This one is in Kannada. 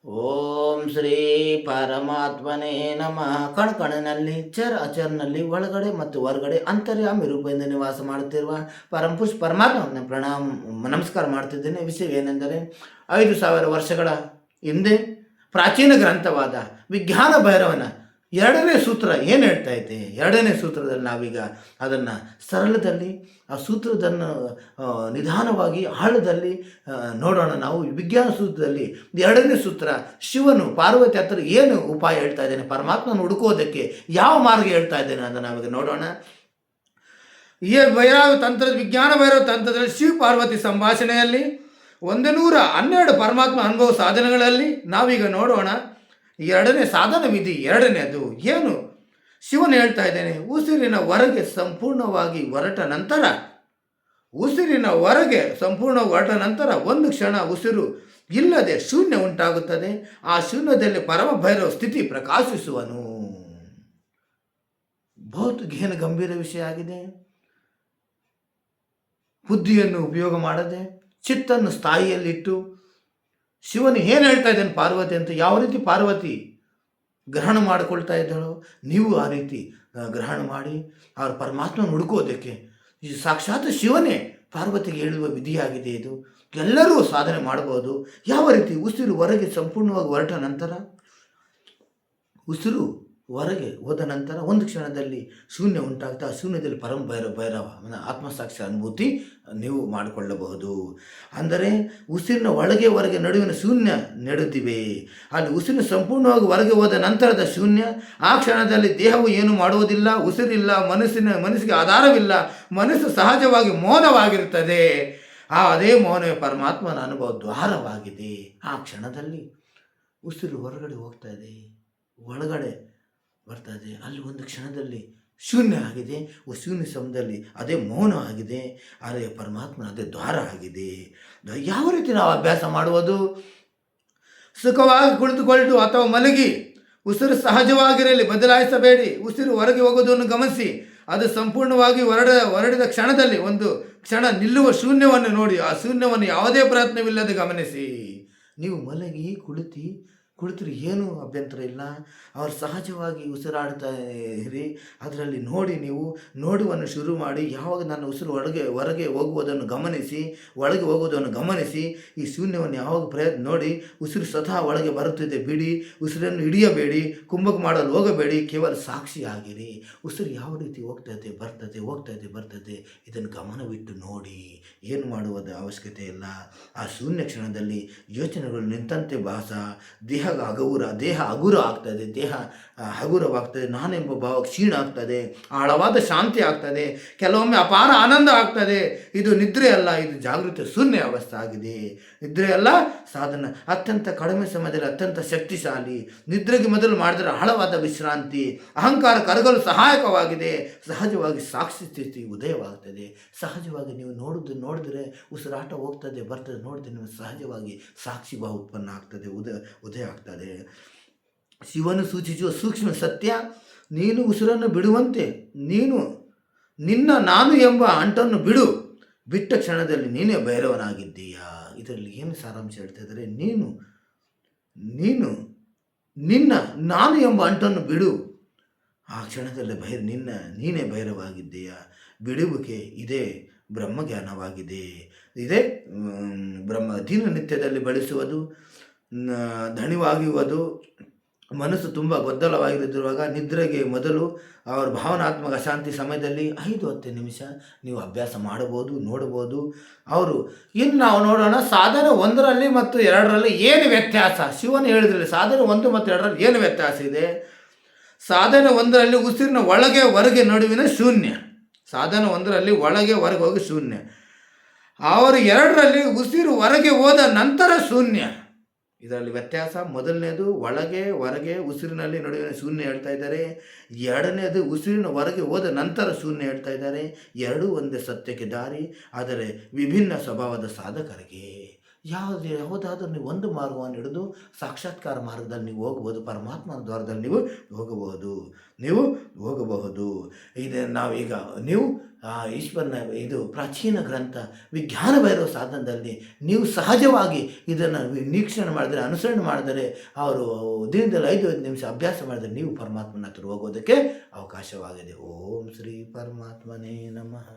ಓಂ ಶ್ರೀ ಪರಮಾತ್ಮನೇ ನಮಃ. ಕಣ್ಕಣಿನಲ್ಲಿ ಅಚರ್ನಲ್ಲಿ ಒಳಗಡೆ ಮತ್ತು ಹೊರಗಡೆ ಅಂತರ್ಯಾಮಿ ರೂಪದಿಂದ ನಿವಾಸ ಮಾಡುತ್ತಿರುವ ಪರಮಪುರುಷ ಪರಮಾತ್ಮನ ನಮಸ್ಕಾರ ಮಾಡ್ತಿದ್ದೇನೆ. ವಿಷಯವೇನೆಂದರೆ 5000 ವರ್ಷಗಳ ಹಿಂದೆ ಪ್ರಾಚೀನ ಗ್ರಂಥವಾದ ವಿಜ್ಞಾನ ಭೈರವನ 2ನೇ ಸೂತ್ರ ಏನು ಹೇಳ್ತಾ ಇದೆ. 2ನೇ ಸೂತ್ರದಲ್ಲಿ ನಾವೀಗ ಅದನ್ನು ಸರಳದಲ್ಲಿ ಆ ಸೂತ್ರದನ್ನು ನಿಧಾನವಾಗಿ ಆಳದಲ್ಲಿ ನೋಡೋಣ. ನಾವು ವಿಜ್ಞಾನ ಸೂತ್ರದಲ್ಲಿ 2ನೇ ಸೂತ್ರ ಶಿವನು ಪಾರ್ವತಿ ಹತ್ರ ಏನು ಉಪಾಯ ಹೇಳ್ತಾ ಇದ್ದೇನೆ, ಪರಮಾತ್ಮನ ಹುಡುಕೋದಕ್ಕೆ ಯಾವ ಮಾರ್ಗ ಹೇಳ್ತಾ ಇದ್ದೇನೆ ಅಂತ ನಾವೀಗ ನೋಡೋಣ. ಈ ಭೈರವ ತಂತ್ರದ ವಿಜ್ಞಾನ ಭೈರವ ತಂತ್ರದಲ್ಲಿ ಶಿವ ಪಾರ್ವತಿ ಸಂಭಾಷಣೆಯಲ್ಲಿ 112 ಪರಮಾತ್ಮ ಅನುಭವ ಸಾಧನೆಗಳಲ್ಲಿ ನಾವೀಗ ನೋಡೋಣ. 2ನೇ ಸಾಧನ ವಿಧಿ 2ನೇದು ಏನು ಶಿವನು ಹೇಳ್ತಾ ಇದ್ದೇನೆ. ಉಸಿರಿನ ಹೊರಗೆ ಸಂಪೂರ್ಣವಾಗಿ ಹೊರಟ ನಂತರ ಒಂದು ಕ್ಷಣ ಉಸಿರು ಇಲ್ಲದೆ ಶೂನ್ಯ ಉಂಟಾಗುತ್ತದೆ. ಆ ಶೂನ್ಯದಲ್ಲಿ ಪರಮ ಭೈರವ ಸ್ಥಿತಿ ಪ್ರಕಾಶಿಸುವನು. ಬಹುತ್ ಏನು ಗಂಭೀರ ವಿಷಯ ಆಗಿದೆ. ಬುದ್ಧಿಯನ್ನು ಉಪಯೋಗ ಮಾಡದೆ ಚಿತ್ತನ್ನು ಸ್ಥಾಯಿಯಲ್ಲಿಟ್ಟು ಶಿವನು ಏನು ಹೇಳ್ತಾ ಇದ್ದಾನೆ ಪಾರ್ವತಿ ಅಂತ, ಯಾವ ರೀತಿ ಪಾರ್ವತಿ ಗ್ರಹಣ ಮಾಡಿಕೊಳ್ತಾ ಇದ್ದಳು, ನೀವು ಆ ರೀತಿ ಗ್ರಹಣ ಮಾಡಿ ಅವ್ರ ಪರಮಾತ್ಮನ ಹುಡುಕೋದಕ್ಕೆ ಈ ಸಾಕ್ಷಾತ್ ಶಿವನೇ ಪಾರ್ವತಿಗೆ ಹೇಳುವ ವಿಧಿಯಾಗಿದೆ. ಇದು ಎಲ್ಲರೂ ಸಾಧನೆ ಮಾಡಬಹುದು. ಯಾವ ರೀತಿ ಉಸಿರು ಹೊರಗೆ ಸಂಪೂರ್ಣವಾಗಿ ಹೊರಟ ನಂತರ, ಉಸಿರು ಹೊರಗೆ ಹೋದ ನಂತರ ಒಂದು ಕ್ಷಣದಲ್ಲಿ ಶೂನ್ಯ ಉಂಟಾಗ್ತಾ ಆ ಶೂನ್ಯದಲ್ಲಿ ಪರಮ ಭೈರವ ಆತ್ಮಸಾಕ್ಷಿ ಅನುಭೂತಿ ನೀವು ಮಾಡಿಕೊಳ್ಳಬಹುದು. ಅಂದರೆ ಉಸಿರಿನ ಒಳಗೆ ಹೊರಗೆ ನಡುವಿನ ಶೂನ್ಯ ನೆಡುತ್ತಿವೆ. ಅಲ್ಲಿ ಉಸಿರಿನ ಸಂಪೂರ್ಣವಾಗಿ ಹೊರಗೆ ಹೋದ ನಂತರದ ಶೂನ್ಯ, ಆ ಕ್ಷಣದಲ್ಲಿ ದೇಹವು ಏನು ಮಾಡುವುದಿಲ್ಲ, ಉಸಿರಿಲ್ಲ, ಮನಸ್ಸಿಗೆ ಆಧಾರವಿಲ್ಲ, ಮನಸ್ಸು ಸಹಜವಾಗಿ ಮೌನವಾಗಿರುತ್ತದೆ. ಅದೇ ಮೌನವೇ ಪರಮಾತ್ಮನ ಅನುಭವ ದ್ವಾರವಾಗಿದೆ. ಆ ಕ್ಷಣದಲ್ಲಿ ಉಸಿರು ಹೊರಗಡೆ ಹೋಗ್ತಾ ಇದೆ, ಒಳಗಡೆ ಬರ್ತದೆ. ಅಲ್ಲಿ ಒಂದು ಕ್ಷಣದಲ್ಲಿ ಶೂನ್ಯ ಆಗಿದೆ. ಶೂನ್ಯ ಸಮಯದಲ್ಲಿ ಅದೇ ಮೌನ ಆಗಿದೆ. ಅದೇ ಪರಮಾತ್ಮನ ಅದೇ ದ್ವಾರ ಆಗಿದೆ. ಯಾವ ರೀತಿ ನಾವು ಅಭ್ಯಾಸ ಮಾಡುವುದು? ಸುಖವಾಗಿ ಕುಳಿತುಕೊಂಡು ಅಥವಾ ಮಲಗಿ ಉಸಿರು ಸಹಜವಾಗಿರಲಿ, ಬದಲಾಯಿಸಬೇಡಿ. ಉಸಿರು ಹೊರಗೆ ಹೋಗೋದನ್ನು ಗಮನಿಸಿ. ಅದು ಸಂಪೂರ್ಣವಾಗಿ ಹೊರಡಿದ ಕ್ಷಣದಲ್ಲಿ ಒಂದು ಕ್ಷಣ ನಿಲ್ಲುವ ಶೂನ್ಯವನ್ನು ನೋಡಿ, ಆ ಶೂನ್ಯವನ್ನು ಯಾವುದೇ ಪ್ರಯತ್ನವಿಲ್ಲದೆ ಗಮನಿಸಿ. ನೀವು ಮಲಗಿ ಕುಳಿತರೆ ಏನೂ ಅಭ್ಯಂತರ ಇಲ್ಲ. ಅವರು ಸಹಜವಾಗಿ ಉಸಿರಾಡ್ತಾ ಇರಿ. ಅದರಲ್ಲಿ ನೋಡಿ, ನೀವು ನೋಡುವನ್ನು ಶುರು ಮಾಡಿ. ಯಾವಾಗ ನನ್ನ ಉಸಿರು ಹೊರಗೆ ಹೋಗುವುದನ್ನು ಗಮನಿಸಿ, ಒಳಗೆ ಹೋಗುವುದನ್ನು ಗಮನಿಸಿ. ಈ ಶೂನ್ಯವನ್ನು ಯಾವಾಗ ನೋಡಿ, ಉಸಿರು ಸ್ವತಃ ಒಳಗೆ ಬರುತ್ತಿದೆ ಬಿಡಿ. ಉಸಿರನ್ನು ಹಿಡಿಯಬೇಡಿ, ಕುಂಭಕ ಮಾಡಲು ಹೋಗಬೇಡಿ. ಕೇವಲ ಸಾಕ್ಷಿಯಾಗಿರಿ. ಉಸಿರು ಯಾವ ರೀತಿ ಬರ್ತದೆ ಇದನ್ನು ಗಮನವಿಟ್ಟು ನೋಡಿ. ಏನು ಮಾಡುವುದ ಅವಶ್ಯಕತೆ ಇಲ್ಲ. ಆ ಶೂನ್ಯ ಕ್ಷಣದಲ್ಲಿ ಯೋಚನೆಗಳು ನಿಂತಂತೆ ಭಾಸ. ದೇಹ ಹಗುರ ಆಗ್ತದೆ, ದೇಹ ಹಗುರವಾಗ್ತದೆ. ನಾನೆಂಬ ಭಾವ ಕ್ಷೀಣ ಆಗ್ತದೆ, ಆಳವಾದ ಶಾಂತಿ ಆಗ್ತದೆ, ಕೆಲವೊಮ್ಮೆ ಅಪಾರ ಆನಂದ ಆಗ್ತದೆ. ಇದು ನಿದ್ರೆ ಅಲ್ಲ, ಇದು ಜಾಗೃತಿ ಶೂನ್ಯ ಅವಸ್ಥೆ ಆಗಿದೆ. ನಿದ್ರೆ ಅಲ್ಲ, ಸಾಧನ ಅತ್ಯಂತ ಕಡಿಮೆ ಸಮಯದಲ್ಲಿ ಅತ್ಯಂತ ಶಕ್ತಿಶಾಲಿ. ನಿದ್ರೆಗೆ ಮೊದಲು ಮಾಡಿದರೆ ಆಳವಾದ ವಿಶ್ರಾಂತಿ, ಅಹಂಕಾರ ಕರಗಲು ಸಹಾಯಕವಾಗಿದೆ. ಸಹಜವಾಗಿ ಸಾಕ್ಷಿ ಸ್ಥಿತಿ ಉದಯವಾಗ್ತದೆ. ಸಹಜವಾಗಿ ನೀವು ನೋಡಿದ್ರೆ ಉಸಿರಾಟ ಹೋಗ್ತದೆ ಬರ್ತದೆ, ನೋಡಿದ್ರೆ ನೀವು ಸಹಜವಾಗಿ ಸಾಕ್ಷಿ ಭಾವ ಉತ್ಪನ್ನ ಆಗ್ತದೆ, ಉದಯ ಆಗ್ತದೆ. ಶಿವನು ಸೂಚಿಸುವ ಸೂಕ್ಷ್ಮ ಸತ್ಯ, ನೀನು ಉಸಿರನ್ನು ಬಿಡುವಂತೆ ನಿನ್ನ ನಾನು ಎಂಬ ಅಂಟನ್ನು ಬಿಟ್ಟ ಕ್ಷಣದಲ್ಲಿ ನೀನೇ ಭೈರವನಾಗಿದ್ದೀಯಾ. ಇದರಲ್ಲಿ ಏನು ಸಾರಾಂಶ ಹೇಳ್ತಾ ಇದ್ದಾರೆ? ನೀನು ನಿನ್ನ ನಾನು ಎಂಬ ಅಂಟನ್ನು ಬಿಡು. ಆ ಕ್ಷಣದಲ್ಲಿ ನೀನೇ ಭೈರವಾಗಿದ್ದೀಯಾ. ಬಿಡುವಿಕೆ ಇದೇ ಬ್ರಹ್ಮಜ್ಞಾನವಾಗಿದೆ. ಇದೇ ದಿನನಿತ್ಯದಲ್ಲಿ ಬಳಸುವುದು, ದಣಿವಾಗುವುದು, ಮನಸ್ಸು ತುಂಬ ಗೊಂದಲವಾಗಿರುವಾಗ ನಿದ್ರೆಗೆ ಮೊದಲು ಅವರ ಭಾವನಾತ್ಮಕ ಅಶಾಂತಿ ಸಮಯದಲ್ಲಿ 5-10 ನಿಮಿಷ ನೀವು ಅಭ್ಯಾಸ ಮಾಡಬಹುದು, ನೋಡ್ಬೋದು. ಇನ್ನು ನಾವು ನೋಡೋಣ ಸಾಧನೆ 1ರಲ್ಲಿ ಮತ್ತು 2ರಲ್ಲಿ ಏನು ವ್ಯತ್ಯಾಸ. ಶಿವನು ಹೇಳಿದ್ರಲ್ಲಿ ಸಾಧನೆ 1 ಮತ್ತು 2ರಲ್ಲಿ ಏನು ವ್ಯತ್ಯಾಸ ಇದೆ. ಸಾಧನೆ 1ರಲ್ಲಿ ಉಸಿರಿನ ಒಳಗೆ ಹೊರಗೆ ನಡುವಿನ ಶೂನ್ಯ. ಸಾಧನೆ 1ರಲ್ಲಿ ಒಳಗೆ ಹೊರಗೆ ಹೋಗಿ ಶೂನ್ಯ. ಅವರು 2ರಲ್ಲಿ ಉಸಿರು ಹೊರಗೆ ಹೋದ ನಂತರ ಶೂನ್ಯ. ಇದರಲ್ಲಿ ವ್ಯತ್ಯಾಸ. ಮೊದಲನೇದು ಒಳಗೆ ಹೊರಗೆ ಉಸಿರಿನಲ್ಲಿ ನಡುವಿನ ಶೂನ್ಯ ಹೇಳ್ತಾ ಇದ್ದಾರೆ. 2ನೇದು ಉಸಿರಿನ ಹೊರಗೆ ಹೋದ ನಂತರ ಶೂನ್ಯ ಹೇಳ್ತಾ ಇದ್ದಾರೆ. ಎರಡೂ ಒಂದೇ ಸತ್ಯಕ್ಕೆ ದಾರಿ, ಆದರೆ ವಿಭಿನ್ನ ಸ್ವಭಾವದ ಸಾಧಕರಿಗೆ. ಯಾವುದಾದ್ರೂ ನೀವು ಒಂದು ಮಾರ್ಗವನ್ನು ಹಿಡಿದು ಸಾಕ್ಷಾತ್ಕಾರ ಮಾರ್ಗದಲ್ಲಿ ನೀವು ಹೋಗಬಹುದು, ಪರಮಾತ್ಮನ ದ್ವಾರದಲ್ಲಿ ನೀವು ಹೋಗಬಹುದು. ಇದು ನಾವೀಗ ನೀವು ಈಶ್ವರನ ಇದು ಪ್ರಾಚೀನ ಗ್ರಂಥ ವಿಜ್ಞಾನ ಭೈರವ ಸಾಧನದಲ್ಲಿ ನೀವು ಸಹಜವಾಗಿ ಇದನ್ನು ನಿರೀಕ್ಷಣೆ ಮಾಡಿದರೆ, ಅನುಸರಣೆ ಮಾಡಿದರೆ, ಅವರು ದಿನದಲ್ಲಿ 5 ನಿಮಿಷ ಅಭ್ಯಾಸ ಮಾಡಿದರೆ ನೀವು ಪರಮಾತ್ಮನ ಹತ್ರ ಹೋಗೋದಕ್ಕೆ ಅವಕಾಶವಾಗಿದೆ. ಓಂ ಶ್ರೀ ಪರಮಾತ್ಮನೇ ನಮಃ.